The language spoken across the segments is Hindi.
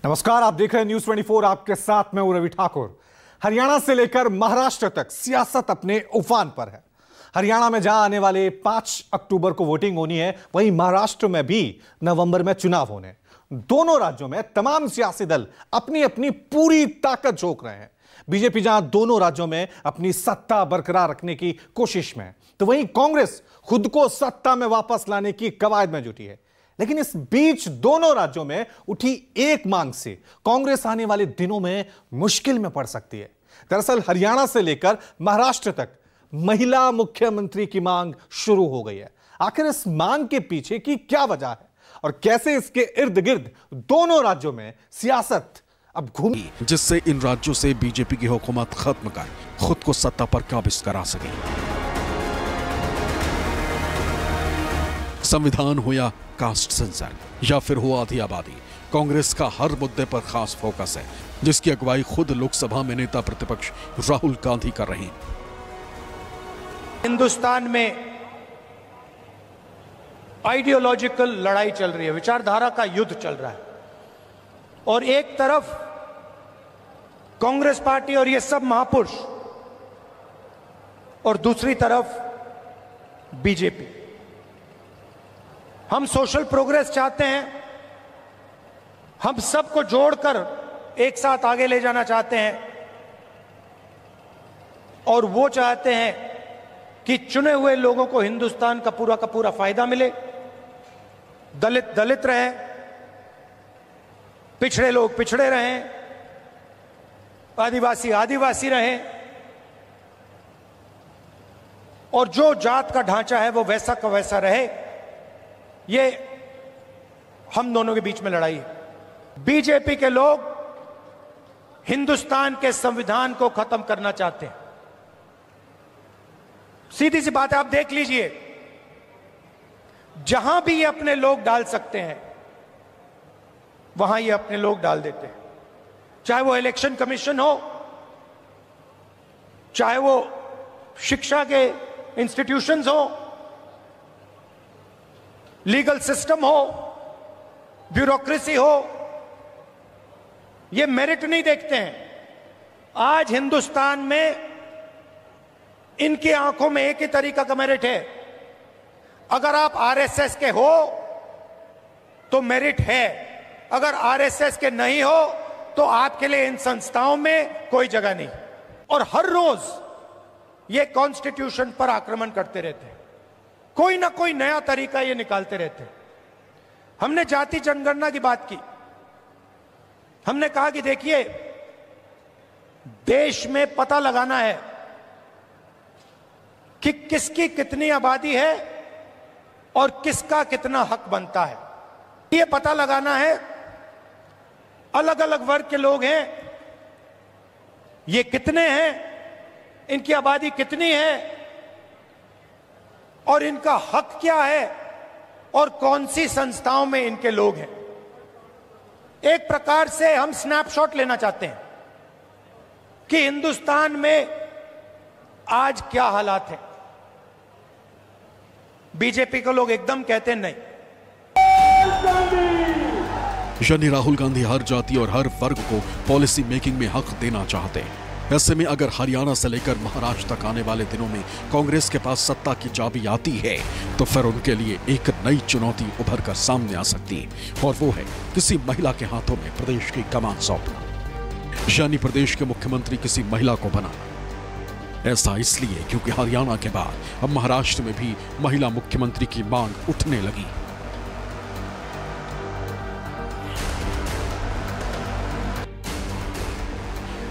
नमस्कार, आप देख रहे हैं न्यूज 24। आपके साथ मैं हूं रवि ठाकुर। हरियाणा से लेकर महाराष्ट्र तक सियासत अपने उफान पर है। हरियाणा में जहां आने वाले 5 अक्टूबर को वोटिंग होनी है, वहीं महाराष्ट्र में भी नवंबर में चुनाव होने। दोनों राज्यों में तमाम सियासी दल अपनी अपनी पूरी ताकत झोंक रहे हैं। बीजेपी जहां दोनों राज्यों में अपनी सत्ता बरकरार रखने की कोशिश में है, तो वहीं कांग्रेस खुद को सत्ता में वापस लाने की कवायद में जुटी है। लेकिन इस बीच दोनों राज्यों में उठी एक मांग से कांग्रेस आने वाले दिनों में मुश्किल में पड़ सकती है। दरअसल हरियाणा से लेकर महाराष्ट्र तक महिला मुख्यमंत्री की मांग शुरू हो गई है। आखिर इस मांग के पीछे की क्या वजह है और कैसे इसके इर्द गिर्द दोनों राज्यों में सियासत अब घूमी, जिससे इन राज्यों से बीजेपी की हुकूमत खत्म कर खुद को सत्ता पर काबिज करा सके। संविधान हो या कास्ट सेंसर या फिर हो आधी आबादी, कांग्रेस का हर मुद्दे पर खास फोकस है, जिसकी अगुवाई खुद लोकसभा में नेता प्रतिपक्ष राहुल गांधी कर रहे हैं। हिंदुस्तान में आइडियोलॉजिकल लड़ाई चल रही है, विचारधारा का युद्ध चल रहा है। और एक तरफ कांग्रेस पार्टी और ये सब महापुरुष, और दूसरी तरफ बीजेपी। हम सोशल प्रोग्रेस चाहते हैं, हम सबको जोड़कर एक साथ आगे ले जाना चाहते हैं, और वो चाहते हैं कि चुने हुए लोगों को हिंदुस्तान का पूरा फायदा मिले, दलित दलित रहे, पिछड़े लोग पिछड़े रहें, आदिवासी आदिवासी रहें, और जो जात का ढांचा है वो वैसा का वैसा रहे। ये हम दोनों के बीच में लड़ाई है। बीजेपी के लोग हिंदुस्तान के संविधान को खत्म करना चाहते हैं। सीधी सी बात है, आप देख लीजिए, जहां भी ये अपने लोग डाल सकते हैं वहां ये अपने लोग डाल देते हैं। चाहे वो इलेक्शन कमीशन हो, चाहे वो शिक्षा के इंस्टीट्यूशंस हो, लीगल सिस्टम हो, ब्यूरोक्रेसी हो, ये मेरिट नहीं देखते हैं। आज हिंदुस्तान में इनकी आंखों में एक ही तरीका का मेरिट है। अगर आप आरएसएस के हो तो मेरिट है, अगर आरएसएस के नहीं हो तो आपके लिए इन संस्थाओं में कोई जगह नहीं। और हर रोज ये कॉन्स्टिट्यूशन पर आक्रमण करते रहते हैं, कोई ना कोई नया तरीका ये निकालते रहते हैं। हमने जाति जनगणना की बात की, हमने कहा कि देखिए, देश में पता लगाना है कि किसकी कितनी आबादी है और किसका कितना हक बनता है। ये पता लगाना है, अलग अलग वर्ग के लोग हैं, ये कितने हैं, इनकी आबादी कितनी है और इनका हक क्या है और कौन सी संस्थाओं में इनके लोग हैं। एक प्रकार से हम स्नैपशॉट लेना चाहते हैं कि हिंदुस्तान में आज क्या हालात हैं। बीजेपी के लोग एकदम कहते हैं नहीं। यानी राहुल गांधी हर जाति और हर वर्ग को पॉलिसी मेकिंग में हक देना चाहते हैं। ऐसे में अगर हरियाणा से लेकर महाराष्ट्र तक आने वाले दिनों में कांग्रेस के पास सत्ता की चाबी आती है, तो फिर उनके लिए एक नई चुनौती उभर कर सामने आ सकती है, और वो है किसी महिला के हाथों में प्रदेश की कमान सौंपना, यानी प्रदेश के मुख्यमंत्री किसी महिला को बनाना। ऐसा इसलिए क्योंकि हरियाणा के बाद अब महाराष्ट्र में भी महिला मुख्यमंत्री की मांग उठने लगी।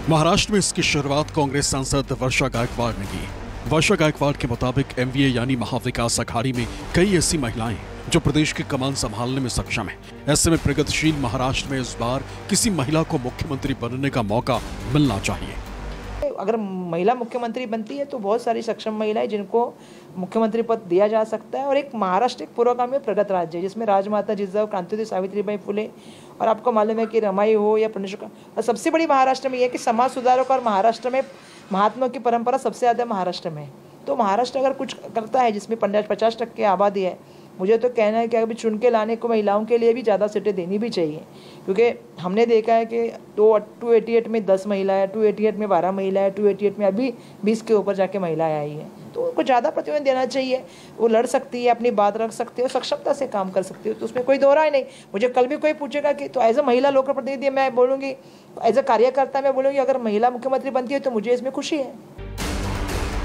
महाराष्ट्र में इसकी शुरुआत कांग्रेस सांसद वर्षा गायकवाड़ ने की। वर्षा गायकवाड़ के मुताबिक एमवीए यानी महाविकास अघाड़ी में कई ऐसी महिलाएं जो प्रदेश की कमान संभालने में सक्षम है। ऐसे में प्रगतिशील महाराष्ट्र में इस बार किसी महिला को मुख्यमंत्री बनने का मौका मिलना चाहिए। अगर महिला मुख्यमंत्री बनती है तो बहुत सारी सक्षम महिलाएं जिनको मुख्यमंत्री पद दिया जा सकता है। और एक महाराष्ट्र एक पुरोगामी प्रगत राज्य है, जिसमें राजमाता जिजाऊ, क्रांतिज्योति सावित्रीबाई फुले, और आपको मालूम है कि रमाई हो या प्रणेशका। और सबसे बड़ी महाराष्ट्र में यह है कि समाज सुधारक और महाराष्ट्र में महात्मा की परंपरा सबसे ज़्यादा महाराष्ट्र में है। तो महाराष्ट्र अगर कुछ करता है जिसमें 50% की आबादी है, मुझे तो कहना है कि अभी चुन के लाने को महिलाओं के लिए भी ज़्यादा सीटें देनी भी चाहिए, क्योंकि हमने देखा है कि 288 में 10 महिलाएं, 288 में 12 महिलाएं, 288 में अभी 20 के ऊपर जाके महिलाएं आई हैं। तो उनको ज़्यादा प्रतिनिधित्व देना चाहिए, वो लड़ सकती है, अपनी बात रख सकती है, सक्षमता से काम कर सकती है, तो उसमें कोई दो राय नहीं। मुझे कल भी कोई पूछेगा कि तो एज अ महिला लोक प्रतिनिधि मैं बोलूँगी, एज अ कार्यकर्ता मैं बोलूँगी अगर महिला मुख्यमंत्री बनती है तो मुझे इसमें खुशी है।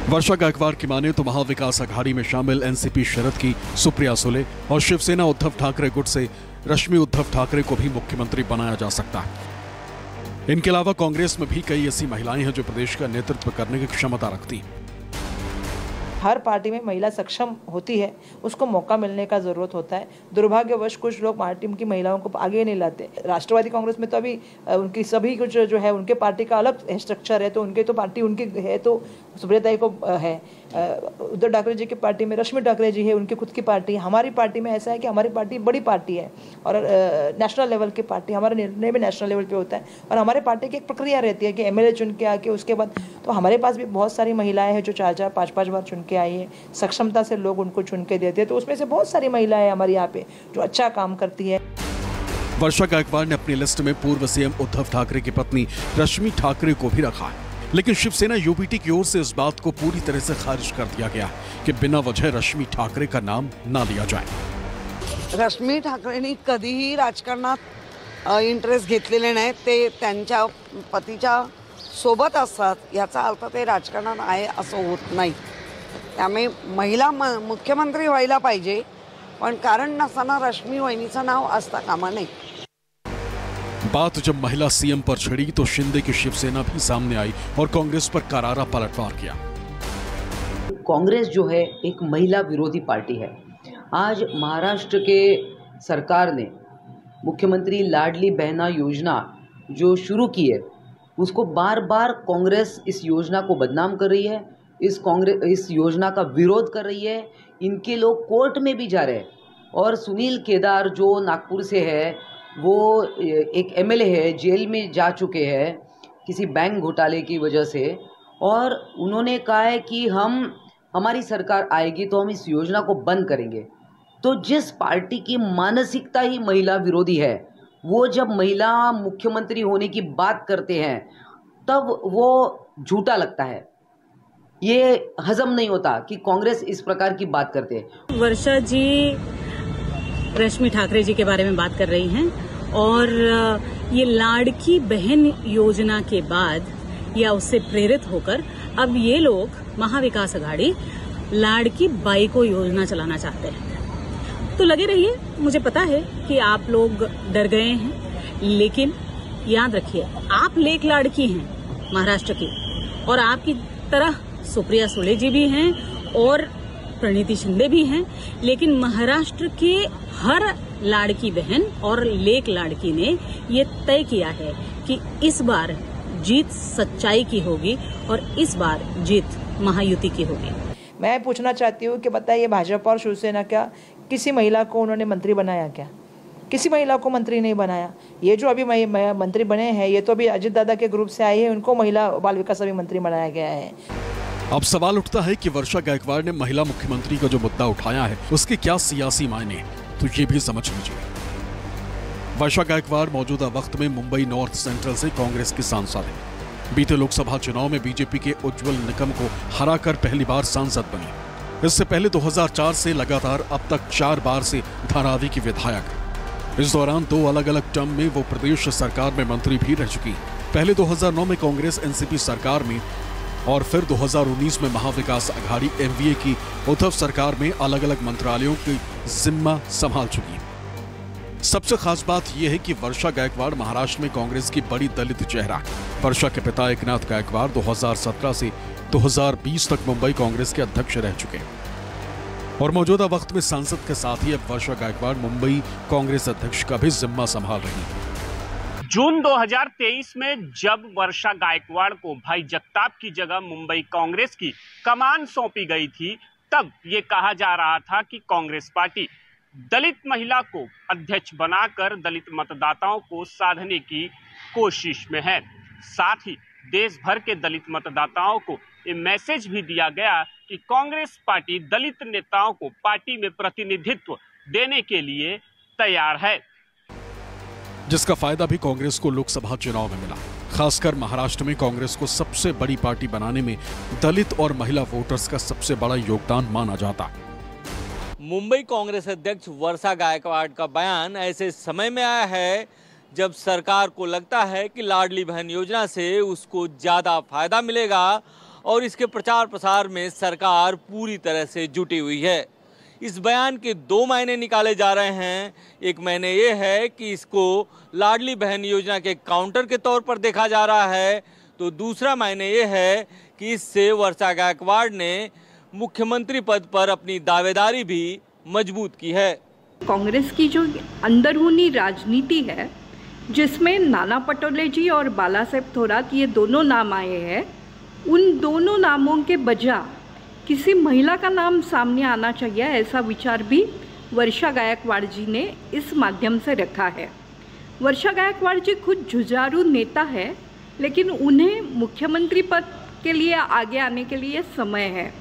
वर्षा गायकवाड़ की माने तो महाविकास अघाड़ी में शामिल एनसीपी शरद की सुप्रिया सुले और शिवसेना उद्धव ठाकरे गुट से रश्मि उद्धव ठाकरे को भी मुख्यमंत्री बनाया जा सकता है। इनके अलावा कांग्रेस में भी कई ऐसी महिलाएं हैं जो प्रदेश का नेतृत्व करने की क्षमता रखती हैं। हर पार्टी में महिला सक्षम होती है, उसको मौका मिलने का ज़रूरत होता है। दुर्भाग्यवश कुछ लोग पार्टी की महिलाओं को आगे नहीं लाते। राष्ट्रवादी कांग्रेस में तो अभी उनकी सभी कुछ जो है उनके पार्टी का अलग स्ट्रक्चर है, तो उनके तो पार्टी उनकी है तो सुप्रिया को है। उद्धव ठाकरे जी की पार्टी में रश्मि ठाकरे जी है, उनकी खुद की पार्टी है। हमारी पार्टी में ऐसा है कि हमारी पार्टी बड़ी पार्टी है और नेशनल लेवल की पार्टी, हमारा निर्णय भी नेशनल लेवल पे होता है और हमारे पार्टी की एक प्रक्रिया रहती है कि एमएलए चुन के आके उसके बाद तो हमारे पास भी बहुत सारी महिलाएं हैं जो 4-4, 5-5 बार चुन के आई है। सक्षमता से लोग उनको चुन के देते हैं, तो उसमें से बहुत सारी महिलाएं हमारे यहाँ पे जो अच्छा काम करती है। वर्षा गायकवाड़ ने अपनी लिस्ट में पूर्व सीएम उद्धव ठाकरे की पत्नी रश्मि ठाकरे को भी रखा है, लेकिन शिवसेना यूपीटी की ओर से इस बात को पूरी तरह से खारिज कर दिया गया कि बिना वजह रश्मि ठाकरे का नाम ना लिया जाए। रश्मि ठाकरेंनी कधीही राजकारणात इंटरेस्ट घेतलेले नाही, ते त्यांच्या पतीच्या सोबत असतात, याचा अर्थ ते राजकारणात आहे असं होत नाही। त्यामुळे महिला मुख्यमंत्री व्हायला पाहिजे, पण कारण नसताना रश्मि वहिनीचं नाव असता कामा नये। बात जब महिला सीएम पर छिड़ी तो शिंदे की शिवसेना भी सामने आई और कांग्रेस पर करारा पलटवार किया। कांग्रेस जो है एक महिला विरोधी पार्टी है। आज महाराष्ट्र के सरकार ने मुख्यमंत्री लाडली बहना योजना जो शुरू की है, उसको बार बार कांग्रेस इस योजना को बदनाम कर रही है, इस योजना का विरोध कर रही है। इनके लोग कोर्ट में भी जा रहे हैं और सुनील केदार जो नागपुर से है, वो एक एमएलए है, जेल में जा चुके हैं किसी बैंक घोटाले की वजह से, और उन्होंने कहा है कि हमारी सरकार आएगी तो हम इस योजना को बंद करेंगे। तो जिस पार्टी की मानसिकता ही महिला विरोधी है, वो जब महिला मुख्यमंत्री होने की बात करते हैं तब वो झूठा लगता है। ये हजम नहीं होता कि कांग्रेस इस प्रकार की बात करते हैं। वर्षा जी रश्मि ठाकरे जी के बारे में बात कर रही हैं और ये लाड़की बहन योजना के बाद या उससे प्रेरित होकर अब ये लोग महाविकास अघाड़ी लाड़की बाई को योजना चलाना चाहते हैं। तो लगे रहिए, मुझे पता है कि आप लोग डर गए हैं, लेकिन याद रखिए आप लेक लाड़की हैं महाराष्ट्र की, और आपकी तरह सुप्रिया सुले जी भी हैं और प्रणीति शिंदे भी हैं, लेकिन महाराष्ट्र के हर लाड़की बहन और लेक लाड़की ने ये तय किया है कि इस बार जीत सच्चाई की होगी और इस बार जीत महायुति की होगी। मैं पूछना चाहती हूँ कि बताइए, भाजपा और शिवसेना क्या किसी महिला को उन्होंने मंत्री बनाया क्या? किसी महिला को मंत्री नहीं बनाया। ये जो अभी मंत्री बने हैं, ये तो अभी अजित दादा के ग्रुप से आए हैं, उनको महिला बाल विकास मंत्री बनाया गया है। अब सवाल उठता है कि वर्षा गायकवाड़ ने महिला मुख्यमंत्री का जो मुद्दा उठाया है उसके क्या सियासी मायने हैं, तो ये भी समझ लीजिए। वर्षा गायकवाड़ मौजूदा वक्त में मुंबई नॉर्थ सेंट्रल से कांग्रेस की सांसद है। बीते लोकसभा चुनाव में बीजेपी के उज्जवल निकम को हराकर पहली बार सांसद बनी। इससे पहले 2004 से लगातार अब तक 4 बार से धारावी की विधायक। इस दौरान 2 अलग अलग टर्म में वो प्रदेश सरकार में मंत्री भी रह चुकी। पहले 2009 में कांग्रेस एनसीपी सरकार में और फिर 2019 में महाविकास अघाड़ी एनडीए की उद्धव सरकार में अलग अलग मंत्रालयों की जिम्मा संभाल चुकी। सबसे खास बात यह है कि वर्षा गायकवाड़ महाराष्ट्र में कांग्रेस की बड़ी दलित चेहरा। वर्षा के पिता एकनाथ गायकवाड़ 2017 से 2020 तक मुंबई कांग्रेस के अध्यक्ष रह चुके और मौजूदा वक्त में सांसद के साथ ही अब वर्षा गायकवाड़ मुंबई कांग्रेस अध्यक्ष का भी जिम्मा संभाल रही है। जून 2023 में जब वर्षा गायकवाड़ को भाई जगताप की जगह मुंबई कांग्रेस की कमान सौंपी गई थी, तब ये कहा जा रहा था कि कांग्रेस पार्टी दलित महिला को अध्यक्ष बनाकर दलित मतदाताओं को साधने की कोशिश में है। साथ ही देश भर के दलित मतदाताओं को ये मैसेज भी दिया गया कि कांग्रेस पार्टी दलित नेताओं को पार्टी में प्रतिनिधित्व देने के लिए तैयार है, जिसका फायदा भी कांग्रेस को लोकसभा चुनाव में मिला। खासकर महाराष्ट्र में कांग्रेस को सबसे बड़ी पार्टी बनाने में दलित और महिला वोटर्स का सबसे बड़ा योगदान माना जाता। मुंबई कांग्रेस अध्यक्ष वर्षा गायकवाड़ का बयान ऐसे समय में आया है जब सरकार को लगता है कि लाडली बहन योजना से उसको ज्यादा फायदा मिलेगा और इसके प्रचार प्रसार में सरकार पूरी तरह से जुटी हुई है। इस बयान के 2 मायने निकाले जा रहे हैं। एक मायने ये है कि इसको लाडली बहन योजना के काउंटर के तौर पर देखा जा रहा है, तो दूसरा मायने ये है कि इससे वर्षा गायकवाड़ ने मुख्यमंत्री पद पर अपनी दावेदारी भी मजबूत की है। कांग्रेस की जो अंदरूनी राजनीति है, जिसमें नाना पटोले जी और बाला साहेब थोरात ये दोनों नाम आए हैं, उन दोनों नामों के बजाय किसी महिला का नाम सामने आना चाहिए, ऐसा विचार भी वर्षा गायकवाड़ जी ने इस माध्यम से रखा है। वर्षा गायकवाड़ जी खुद जुझारू नेता है, लेकिन उन्हें मुख्यमंत्री पद के लिए आगे आने के लिए समय है।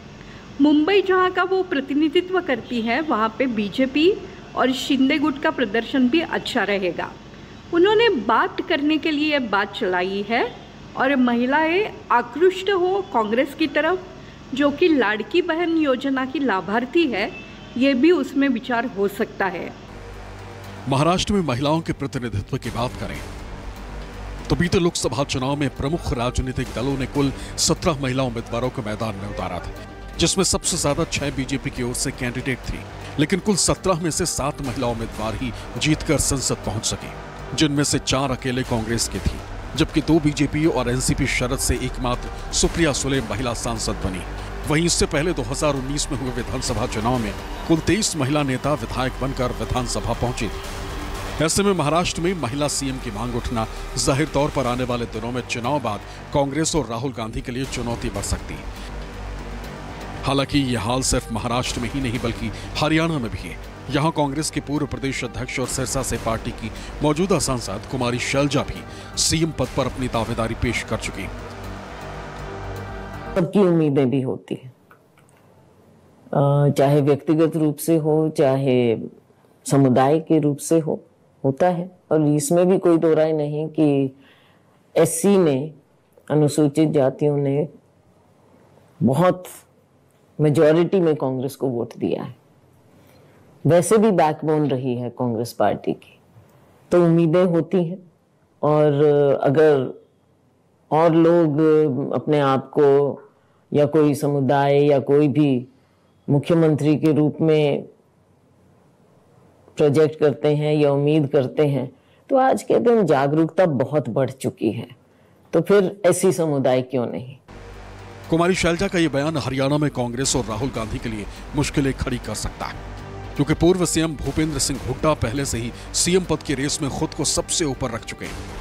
मुंबई जहां का वो प्रतिनिधित्व करती है, वहां पे बीजेपी और शिंदे गुट का प्रदर्शन भी अच्छा रहेगा। उन्होंने बात करने के लिए बात चलाई है और महिलाएं आकृष्ट हो कांग्रेस की तरफ, जो कि लाड़की बहन योजना की लाभार्थी है, ये भी उसमें विचार हो सकता है। महाराष्ट्र में महिलाओं के प्रतिनिधित्व की बात करें तो बीते लोकसभा चुनाव में प्रमुख राजनीतिक दलों ने कुल 17 महिला उम्मीदवारों को मैदान में उतारा था, जिसमें सबसे ज्यादा 6 बीजेपी की ओर से कैंडिडेट थी। लेकिन कुल 17 में से 7 महिला उम्मीदवार ही जीतकर संसद पहुंच सके, जिनमें से 4 अकेले कांग्रेस की थी, जबकि 2 बीजेपी और एनसीपी शरद से एकमात्र सुप्रिया सुले महिला सांसद बनी। वहीं इससे पहले 2019 में हुए विधानसभा चुनाव में कुल 23 महिला नेता विधायक बनकर विधानसभा पहुंची थी। ऐसे में महाराष्ट्र में महिला सीएम की मांग उठना जाहिर तौर पर आने वाले दिनों में चुनाव बाद कांग्रेस और राहुल गांधी के लिए चुनौती बढ़ सकती है। हालांकि यह हाल सिर्फ महाराष्ट्र में ही नहीं बल्कि हरियाणा में भी है। यहां कांग्रेस के पूर्व प्रदेश अध्यक्ष और सिरसा से पार्टी की मौजूदा सांसद कुमारी शैलजा भी सीएम पद पर अपनी दावेदारी पेश कर चुकी। सबकी उम्मीदें भी होती हैं, चाहे व्यक्तिगत रूप से हो चाहे समुदाय के रूप से हो, होता है। और इसमें भी कोई दो राय नहीं कि एससी में, अनुसूचित जातियों ने बहुत मेजॉरिटी में कांग्रेस को वोट दिया है, वैसे भी बैकबोन रही है कांग्रेस पार्टी की, तो उम्मीदें होती हैं। और अगर और लोग अपने आप को या कोई समुदाय या कोई भी मुख्यमंत्री के रूप में प्रोजेक्ट करते हैं या उम्मीद करते हैं, तो आज के दिन जागरूकता बहुत बढ़ चुकी है, तो फिर ऐसी समुदाय क्यों नहीं। कुमारी शैलजा का यह बयान हरियाणा में कांग्रेस और राहुल गांधी के लिए मुश्किलें खड़ी कर सकता है, क्योंकि पूर्व सीएम भूपेंद्र सिंह हुड्डा पहले से ही सीएम पद की रेस में खुद को सबसे ऊपर रख चुके हैं।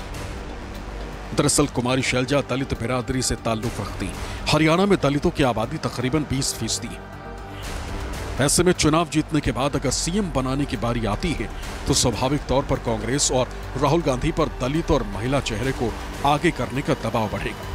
दरअसल कुमारी शैलजा दलित बिरादरी से ताल्लुक रखती। हरियाणा में दलितों की आबादी तकरीबन 20% है। ऐसे में चुनाव जीतने के बाद अगर सीएम बनाने की बारी आती है तो स्वाभाविक तौर पर कांग्रेस और राहुल गांधी पर दलित और महिला चेहरे को आगे करने का दबाव बढ़ेगा।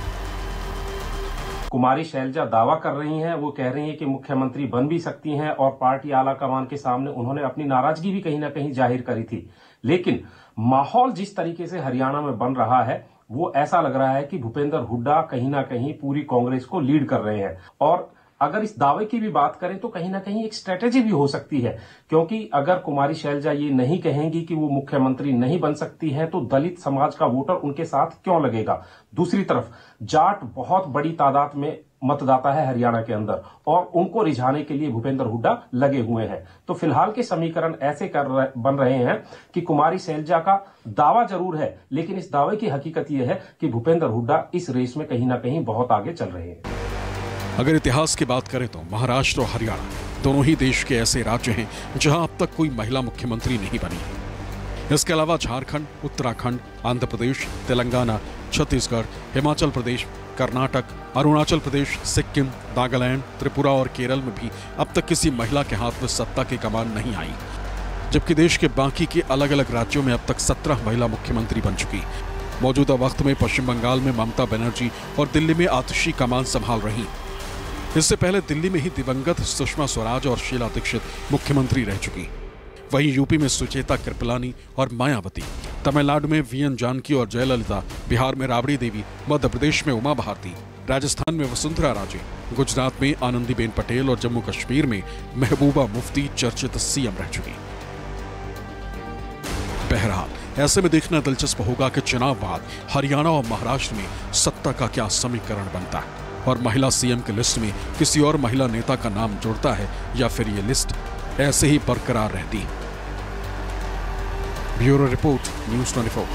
कुमारी शैलजा दावा कर रही हैं, वो कह रही हैं कि मुख्यमंत्री बन भी सकती हैं और पार्टी आला कमान के सामने उन्होंने अपनी नाराजगी भी कहीं ना कहीं जाहिर करी थी। लेकिन माहौल जिस तरीके से हरियाणा में बन रहा है, वो ऐसा लग रहा है कि भूपेंद्र हुड्डा कहीं ना कहीं पूरी कांग्रेस को लीड कर रहे हैं। और अगर इस दावे की भी बात करें तो कहीं ना कहीं एक स्ट्रेटेजी भी हो सकती है, क्योंकि अगर कुमारी शैलजा ये नहीं कहेंगी कि वो मुख्यमंत्री नहीं बन सकती हैं, तो दलित समाज का वोटर उनके साथ क्यों लगेगा। दूसरी तरफ जाट बहुत बड़ी तादाद में मतदाता है हरियाणा के अंदर और उनको रिझाने के लिए भूपेंद्र हुड्डा लगे हुए हैं। तो फिलहाल के समीकरण ऐसे बन रहे हैं कि कुमारी शैलजा का दावा जरूर है, लेकिन इस दावे की हकीकत यह है कि भूपेंद्र हुड्डा इस रेस में कहीं ना कहीं बहुत आगे चल रहे हैं। अगर इतिहास की बात करें तो महाराष्ट्र और हरियाणा दोनों ही देश के ऐसे राज्य हैं जहां अब तक कोई महिला मुख्यमंत्री नहीं बनी। इसके अलावा झारखंड, उत्तराखंड, आंध्र प्रदेश, तेलंगाना, छत्तीसगढ़, हिमाचल प्रदेश, कर्नाटक, अरुणाचल प्रदेश, सिक्किम, नागालैंड, त्रिपुरा और केरल में भी अब तक किसी महिला के हाथ में सत्ता की कमान नहीं आई, जबकि देश के बाकी के अलग अलग राज्यों में अब तक 17 महिला मुख्यमंत्री बन चुकी। मौजूदा वक्त में पश्चिम बंगाल में ममता बनर्जी और दिल्ली में आतिशी कमान संभाल रही। इससे पहले दिल्ली में ही दिवंगत सुषमा स्वराज और शीला दीक्षित मुख्यमंत्री रह चुकी। वहीं यूपी में सुचेता कृपलानी और मायावती, तमिलनाडु में वीएन जानकी और जयललिता, बिहार में राबड़ी देवी, मध्य प्रदेश में उमा भारती, राजस्थान में वसुंधरा राजे, गुजरात में आनंदीबेन पटेल और जम्मू कश्मीर में महबूबा मुफ्ती चर्चित सीएम रह चुकी। बहरहाल ऐसे में देखना दिलचस्प होगा कि चुनाव बाद हरियाणा और महाराष्ट्र में सत्ता का क्या समीकरण बनता है और महिला सीएम की लिस्ट में किसी और महिला नेता का नाम जुड़ता है या फिर ये लिस्ट ऐसे ही बरकरार रहती है। Bureau report, news 24।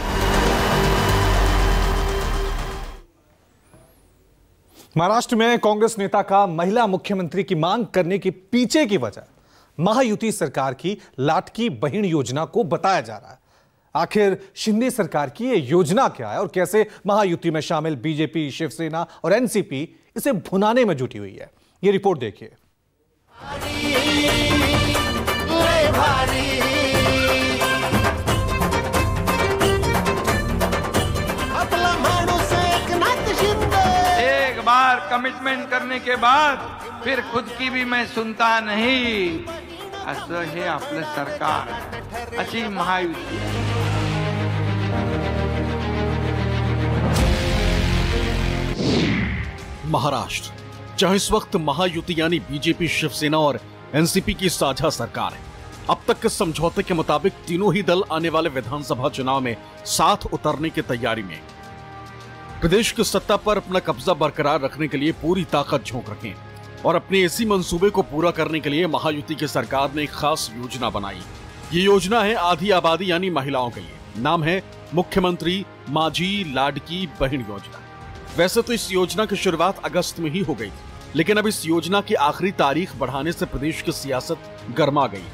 महाराष्ट्र में कांग्रेस नेता का महिला मुख्यमंत्री की मांग करने के पीछे की वजह महायुति सरकार की लाडकी बहन योजना को बताया जा रहा है। आखिर शिंदे सरकार की यह योजना क्या है और कैसे महायुति में शामिल बीजेपी, शिवसेना और एनसीपी इसे भुनाने में जुटी हुई है, यह रिपोर्ट देखिए। एक बार कमिटमेंट करने के बाद फिर खुद की भी मैं सुनता नहीं, असं हे आपलं सरकार, अशी महायुती। महाराष्ट्र, जहां इस वक्त महायुति यानी बीजेपी, शिवसेना और एनसीपी की साझा सरकार है। अब तक के समझौते के मुताबिक तीनों ही दल आने वाले विधानसभा चुनाव में साथ उतरने की तैयारी में। प्रदेश की सत्ता पर अपना कब्जा बरकरार रखने के लिए पूरी ताकत झोंक रखे और अपने इसी मंसूबे को पूरा करने के लिए महायुति की सरकार ने एक खास योजना बनाई। ये योजना है आधी आबादी यानी महिलाओं के लिए। नाम है मुख्यमंत्री माझी लाडकी बहन योजना। वैसे तो इस योजना की शुरुआत अगस्त में ही हो गई, लेकिन अब इस योजना की आखिरी तारीख बढ़ाने से प्रदेश की सियासत गर्मा गई।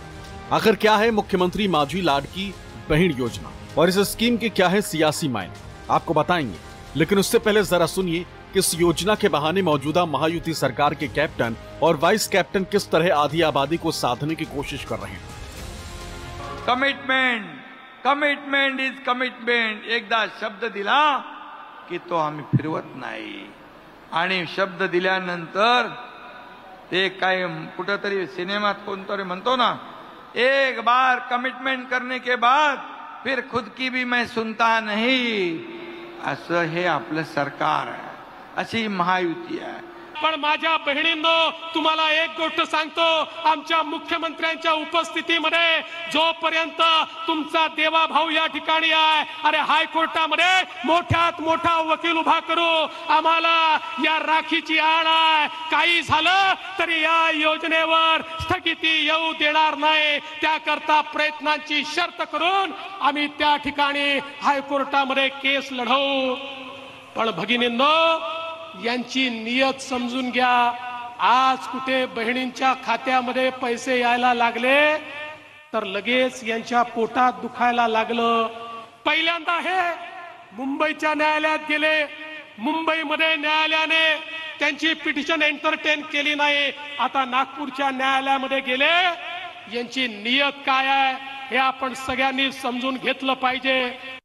आखिर क्या है मुख्यमंत्री माझी लाडकी बहन योजना और इस स्कीम के क्या है सियासी मायने, आपको बताएंगे। लेकिन उससे पहले जरा सुनिए कि इस योजना के बहाने मौजूदा महायुति सरकार के कैप्टन और वाइस कैप्टन किस तरह आधी आबादी को साधने की कोशिश कर रहे हैं। Commitment, commitment is commitment. एकदा शब्द दिला की तो आम्ही फिरवत नाही आणि शब्द दिल्यानंतर ते काय कुठेतरी सिनेमात कोणतरी म्हणतो ना, एक बार कमिटमेंट करने के बाद फिर खुद की भी मैं सुनता नहीं, असं हे आपलं सरकार आहे, अशी महायुती आहे। पण माझ्या बहिणींनो, तुम्हाला एक गोष्ट सांगतो, आमच्या मुख्यमंत्र्यांच्या उपस्थितीमध्ये जोपर्यंत तुमचा देवाभाऊ या ठिकाणी आहे, अरे हायकोर्टामध्ये मोठ्यात मोठा वकील उभा करू, आम्हाला या राखीची आण आहे, काही झालं तरी या योजनेवर स्थगिती येऊ देणार नाही, त्याकरता प्रयत्नांची शर्त करून आम्ही त्या ठिकाणी हायकोर्टामध्ये केस लढवू। पण भगिनींनो, यांची नियत समजून घ्या। आज कुठे बहिणींच्या खात्यामध्ये पैसे यायला लागले तर लगेच यांच्या पोटात दुखायला लागलं। पहिल्यांदा हे मुंबईच्या न्यायालयात गेले, मुंबईमध्ये न्यायालयाने त्यांची पिटिशन एंटरटेन केली नाही, आता नागपूरच्या न्यायालयामध्ये गेले। यांची नियत काय आहे हे आपण सगळ्यांनी समजून घेतलं पाहिजे।